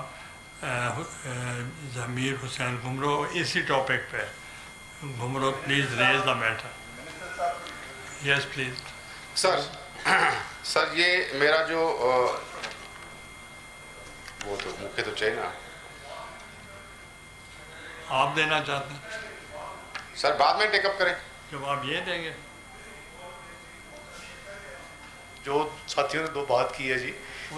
Speaker 5: ज़मीर हुसैन घुमरो, इसी टॉपिक पे Ghumro please raise the matter. Yes please
Speaker 10: sir ये मेरा जो वो तो मुख्य तो चाहिए ना,
Speaker 5: आप देना चाहते हैं?
Speaker 10: सर बाद में टेकअप करें।
Speaker 5: जवाब ये देंगे।
Speaker 2: जो साथियों ने दो बात की है जी,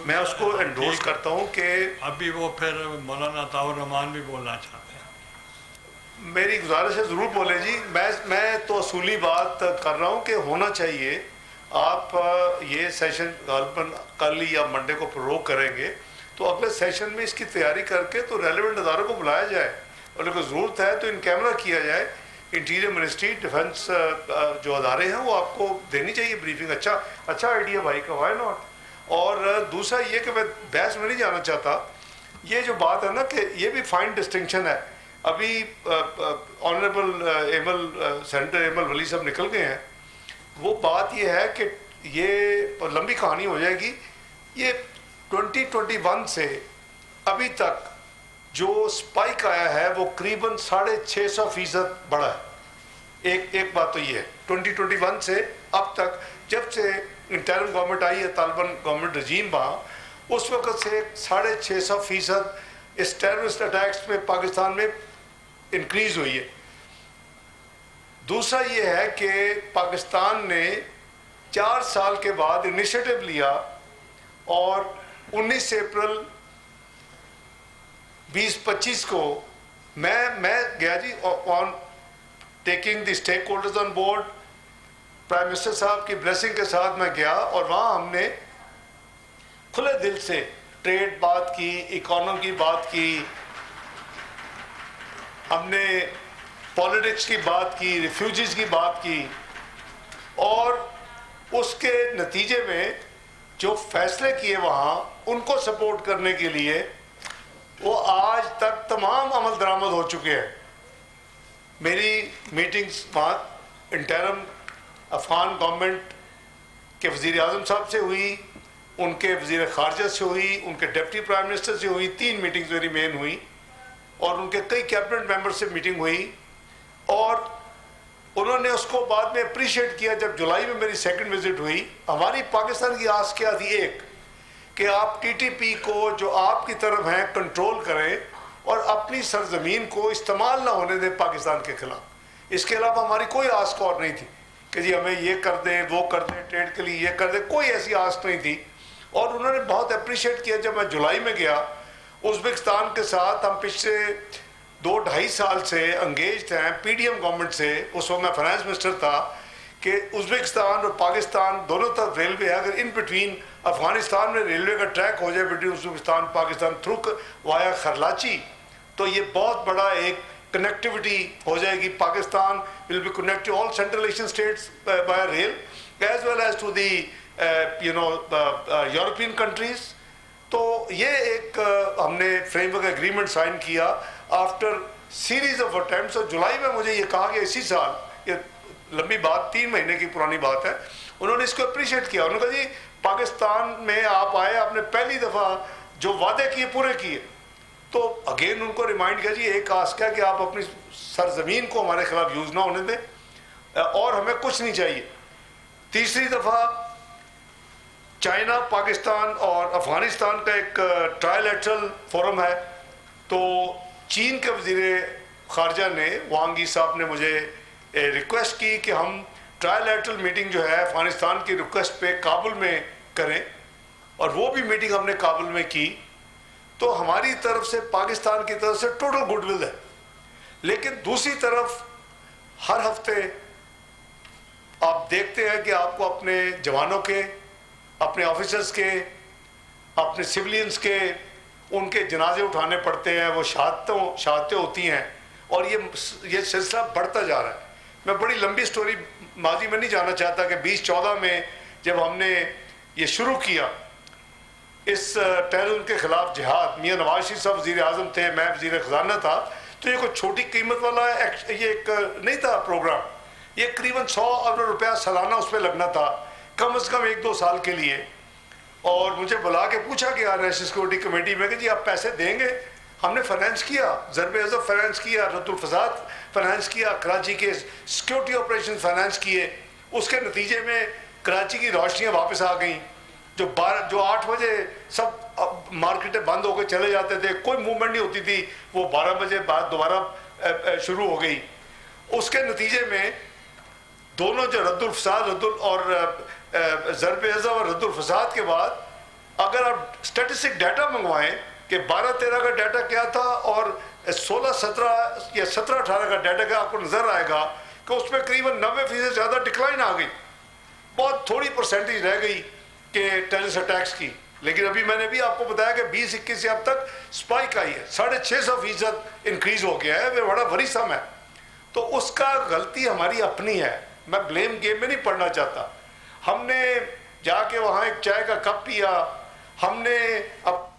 Speaker 2: मैं उसको एंडोर्स करता हूँ कि
Speaker 5: अभी वो फिर मौलाना अताउर रहमान भी बोलना चाहते हैं।
Speaker 2: मेरी गुजारिश है ज़रूर बोलें जी। मैं तो असूली बात कर रहा हूँ कि होना चाहिए। आप ये सेशन गालपन कल या मंडे को प्रोरोग करेंगे तो अगले सेशन में इसकी तैयारी करके तो रेलेवेंट अदारों को बुलाया जाए और अगर ज़रूरत है तो इन कैमरा किया जाए। इंटीरियर मिनिस्ट्री, डिफेंस जो अदारे हैं वो आपको देनी चाहिए ब्रीफिंग। अच्छा आइडिया भाई का, व्हाई नॉट। और दूसरा ये कि मैं बहस में नहीं जाना चाहता, ये जो बात है ना कि ये भी फाइन डिस्टिंक्शन है। अभी ऑनरेबल सेनेटर एमल वली साहब निकल गए हैं। वो बात ये है कि ये लंबी कहानी हो जाएगी। ये 2021 से अभी तक जो स्पाइक आया है वो करीबन 650% बढ़ा है। एक बात तो ये है 2021 से अब तक, जब से इंटरिम गवर्नमेंट आई है, तालिबान गवर्नमेंट रजीम वहाँ, उस वक्त से 650% इस टेररिस्ट अटैक्स में पाकिस्तान में इंक्रीज हुई है। दूसरा ये है कि पाकिस्तान ने 4 साल के बाद इनिशिएटिव लिया और 19 अप्रैल 2025 को मैं गया जी on taking the stakeholders on board. Prime minister साहब की ब्लेसिंग के साथ मैं गया और वहाँ हमने खुले दिल से ट्रेड बात की, इकोनॉमी की बात की, हमने पॉलिटिक्स की बात की, रिफ्यूजीज की बात की और उसके नतीजे में जो फैसले किए वहाँ उनको सपोर्ट करने के लिए वो आज तक तमाम अमल दरामद हो चुके हैं। मेरी मीटिंग्स वहाँ इंटरिम अफगान गवर्नमेंट के वज़ीर आज़म साहब से हुई, उनके वज़ीर ख़ारजा से हुई, उनके डिप्टी प्राइम मिनिस्टर से हुई। 3 मीटिंग्स मेरी मेन हुई और उनके कई कैबिनेट मेंबर से मीटिंग हुई और उन्होंने उसको बाद में अप्रिशिएट किया। जब जुलाई में मेरी सेकंड विजिट हुई, हमारी पाकिस्तान की आस क्या थी, एक कि आप टीटीपी को जो आपकी तरफ हैं कंट्रोल करें और अपनी सरजमीन को इस्तेमाल ना होने दें पाकिस्तान के खिलाफ। इसके अलावा हमारी कोई आस और नहीं थी कि जी हमें ये कर दें, वो कर दें, ट्रेड के लिए ये कर दें, कोई ऐसी आस नहीं थी। और उन्होंने बहुत अप्रिशिएट किया। जब मैं जुलाई में गया उज़्बेकिस्तान के साथ, हम पिछले 2-2.5 साल से एंगेज्ड हैं पीडीएम गवर्नमेंट से। उस वक्त मैं फाइनेंस मिनिस्टर था कि उज़्बेकिस्तान और पाकिस्तान दोनों तरफ रेलवे है। अगर इन बिटवीन अफगानिस्तान में रेलवे का ट्रैक हो जाए between Uzbekistan Pakistan through via Kharlachi, तो ये बहुत बड़ा एक कनेक्टिविटी हो जाएगी। Pakistan will be connected all central Asian states by rail as well as to the European countries. तो ये एक हमने फ्रेमवर्क एग्रीमेंट साइन किया आफ्टर सीरीज ऑफ अटेम्प्ट्स। और जुलाई में मुझे ये कहा कि इसी साल, ये लंबी बात 3 महीने की पुरानी बात है, उन्होंने इसको अप्रिशिएट किया। उन्होंने कहा जी पाकिस्तान में आप आए, आपने पहली दफ़ा जो वादे किए पूरे किए। तो अगेन उनको रिमाइंड किया जी एक आस्क है कि आप अपनी सरजमीन को हमारे खिलाफ यूज़ ना होने दें और हमें कुछ नहीं चाहिए। तीसरी दफ़ा चाइना, पाकिस्तान और अफगानिस्तान का एक ट्रायलैटरल फोरम है। तो चीन के वज़ीर ख़ारजा ने, वांग यी साहब ने मुझे रिक्वेस्ट की कि हम ट्रायलैटरल मीटिंग जो है अफगानिस्तान की रिक्वेस्ट पे काबुल में करें और वो भी मीटिंग हमने काबुल में की। तो हमारी तरफ से, पाकिस्तान की तरफ से टोटल गुडविल है। लेकिन दूसरी तरफ हर हफ्ते आप देखते हैं कि आपको अपने जवानों के, अपने ऑफिसर्स के, अपने सिविलियंस के, उनके जनाजे उठाने पड़ते हैं, वो शहादतें होती हैं और ये सिलसिला बढ़ता जा रहा है। मैं बड़ी लंबी स्टोरी माजी में नहीं जाना चाहता कि 2014 में जब हमने ये शुरू किया इस टेररिज्म के खिलाफ जिहाद, मियाँ नवाज शरीफ साहब वज़ीर आज़म थे, मैं वज़ीर ख़जाना था, तो ये कोई छोटी कीमत वाला ये एक नहीं था प्रोग्राम। ये करीबन 100 अरब रुपया सालाना उस पर लगना था कम से कम 1-2 साल के लिए। और मुझे बुला के पूछा गया नेशनल सिक्योरिटी कमेटी में कि जी आप पैसे देंगे। हमने फाइनेंस किया, ज़रब अज़ब फाइनेंस किया, रद्दुल फसाद फाइनेंस किया, कराची के सिक्योरिटी ऑपरेशन फाइनेंस किए। उसके नतीजे में कराची की रोशनियाँ वापस आ गई। जो 8 बजे सब मार्केटें बंद होकर चले जाते थे, कोई मूवमेंट नहीं होती थी, वो 12 बजे बाद दोबारा शुरू हो गई, उसके नतीजे में दोनों जो रद्दुल फसाद और ज़रब अज़ा और रद्दुल फसाद के बाद अगर आप स्टैटिस्टिक डाटा मंगवाएं कि 12-13 का डाटा क्या था और 16-17 या 17-18 का डाटा क्या, आपको नज़र आएगा कि उसमें करीबन 90% ज़्यादा डिक्लाइन आ गई, बहुत थोड़ी परसेंटेज रह गई कि टेररिस्ट अटैक्स की। लेकिन अभी मैंने भी आपको बताया कि 20-21 से अब तक स्पाइक आई है, 650% इंक्रीज हो गया है, वो बड़ा वरीसम है। तो उसका गलती हमारी अपनी है, मैं ब्लेम गेम में नहीं पढ़ना चाहता। हमने जाके वहाँ एक चाय का कप पिया, हमने अब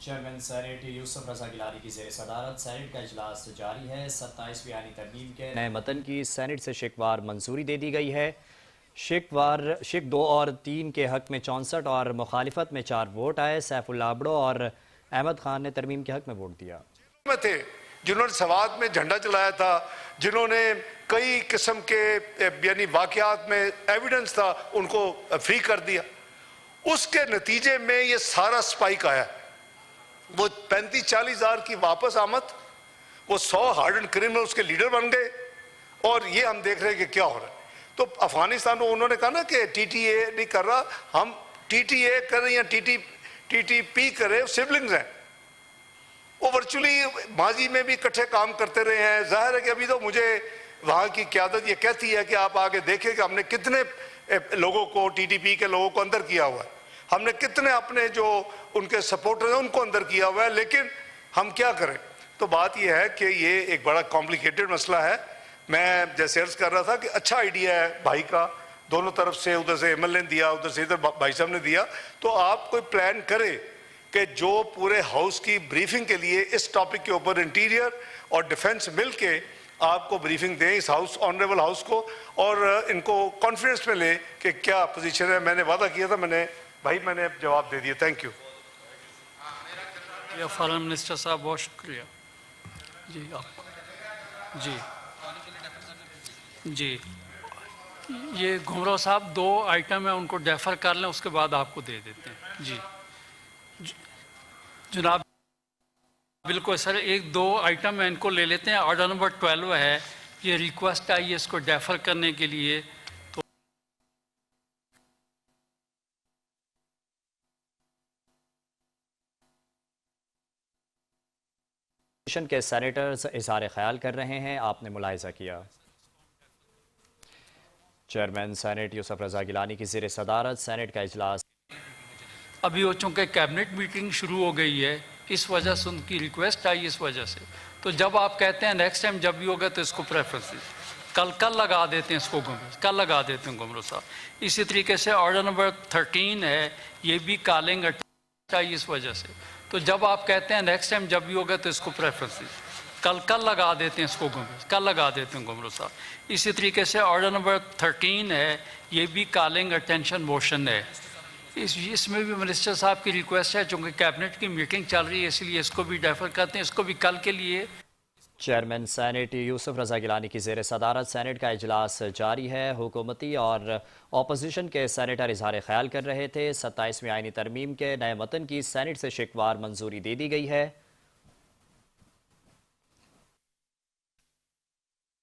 Speaker 1: चेयरमैन सेनेट यूसुफ रज़ा गिलानी की ज़ेर सदारत सेनेट का इजलास जारी है। 27वीं आईनी तरमीम के नए मतन की सेनेट से शिकवार मंजूरी दे दी गई है। शिक 2 और 3 के हक में 64 और मुखालिफत में 4 वोट आए। सैफुल्लाह आबड़ो और अहमद खान ने तरमीम के हक में वोट दिया।
Speaker 2: में थे जिन्होंने सवाद में झंडा चलाया था, जिन्होंने कई किस्म के यानी वाक़यात में एविडेंस था, उनको फ्री कर दिया। उसके नतीजे में ये सारा स्पाइक आया। वो 35-40 हज़ार की वापस आमद, वो 100 हार्डन क्रिमिनल उसके लीडर बन गए, और ये हम देख रहे हैं कि क्या हो रहा है। तो अफगानिस्तान में उन्होंने कहा ना कि TTA नहीं कर रहा, हम TTA करें या TTP करें, सिबलिंग्स हैं, वो वर्चुअली माजी में भी इकट्ठे काम करते रहे हैं। जाहिर है कि अभी तो मुझे वहाँ की क़यादत ये कहती है कि आप आगे देखें कि हमने कितने लोगों को, TTP के लोगों को अंदर किया हुआ है, हमने कितने अपने जो उनके सपोर्टर हैं उनको अंदर किया हुआ है, लेकिन हम क्या करें। तो बात यह है कि ये एक बड़ा कॉम्प्लिकेटेड मसला है। मैं जैसे अर्ज कर रहा था कि अच्छा आइडिया है भाई का, दोनों तरफ से, उधर से एमएल ने दिया, उधर से इधर भाई साहब ने दिया। तो आप कोई प्लान करें कि जो पूरे हाउस की ब्रीफिंग के लिए इस टॉपिक के ऊपर इंटीरियर और डिफेंस मिल के आपको ब्रीफिंग दें, इस हाउस, ऑनरेबल हाउस को, और इनको कॉन्फिडेंस में लें कि क्या पोजीशन है। मैंने वादा किया था, मैंने अब जवाब दे दिया। Thank you.
Speaker 10: या फॉरेन मिनिस्टर साहब, बहुत शुक्रिया जी। आप जी ये घुमराव साहब 2 आइटम है, उनको डेफर कर लें, उसके बाद आपको दे देते हैं जी। जनाब बिल्कुल सर, 1-2 आइटम है, इनको ले लेते हैं। ऑर्डर नंबर 12 है, ये रिक्वेस्ट आई है इसको डेफर करने के लिए।
Speaker 1: के सेनेटर्स इज़हार ख्याल कर रहे हैं, आपने मुलाहिजा किया। चेयरमैन सेनेट यूसुफ रज़ा गिलानी की ज़ेर सदारत सेनेट का इजलास
Speaker 10: अभी वो चूँकि कैबिनेट मीटिंग शुरू हो गई है, इस वजह से उनकी रिक्वेस्ट आई, इस वजह से। तो जब आप कहते हैं नेक्स्ट टाइम जब भी होगा तो इसको प्रेफरेंस कल लगा देते हैं, इसको कल लगा देते हैं घुमराव साहब। इसी तरीके से ऑर्डर नंबर 13 है, ये भी कॉलिंग आई, इस वजह से। तो जब आप कहते हैं नेक्स्ट टाइम जब भी होगा तो इसको प्रेफरेंस कल लगा देते हैं, इसको कल लगा देते हैं घुमराव साहब। इसी तरीके से ऑर्डर नंबर 13 है, ये भी कॉलिंग अटेंशन मोशन है। इसमें भी मिनिस्टर साहब की रिक्वेस्ट है, चूँकि कैबिनेट की मीटिंग चल रही है, इसलिए इसको भी डेफर करते हैं, इसको भी कल के लिए।
Speaker 1: चेयरमैन सेनेट यूसुफ रज़ा गिलानी की ज़ेर सदारत सेनेट का इजलास जारी है। हुकूमती और अपोजिशन के सेनेटर इजहार ख्याल कर रहे थे। 27वीं आईनी तरमीम के नए मतन की सेनेट से शिकवार मंजूरी दे दी गई है।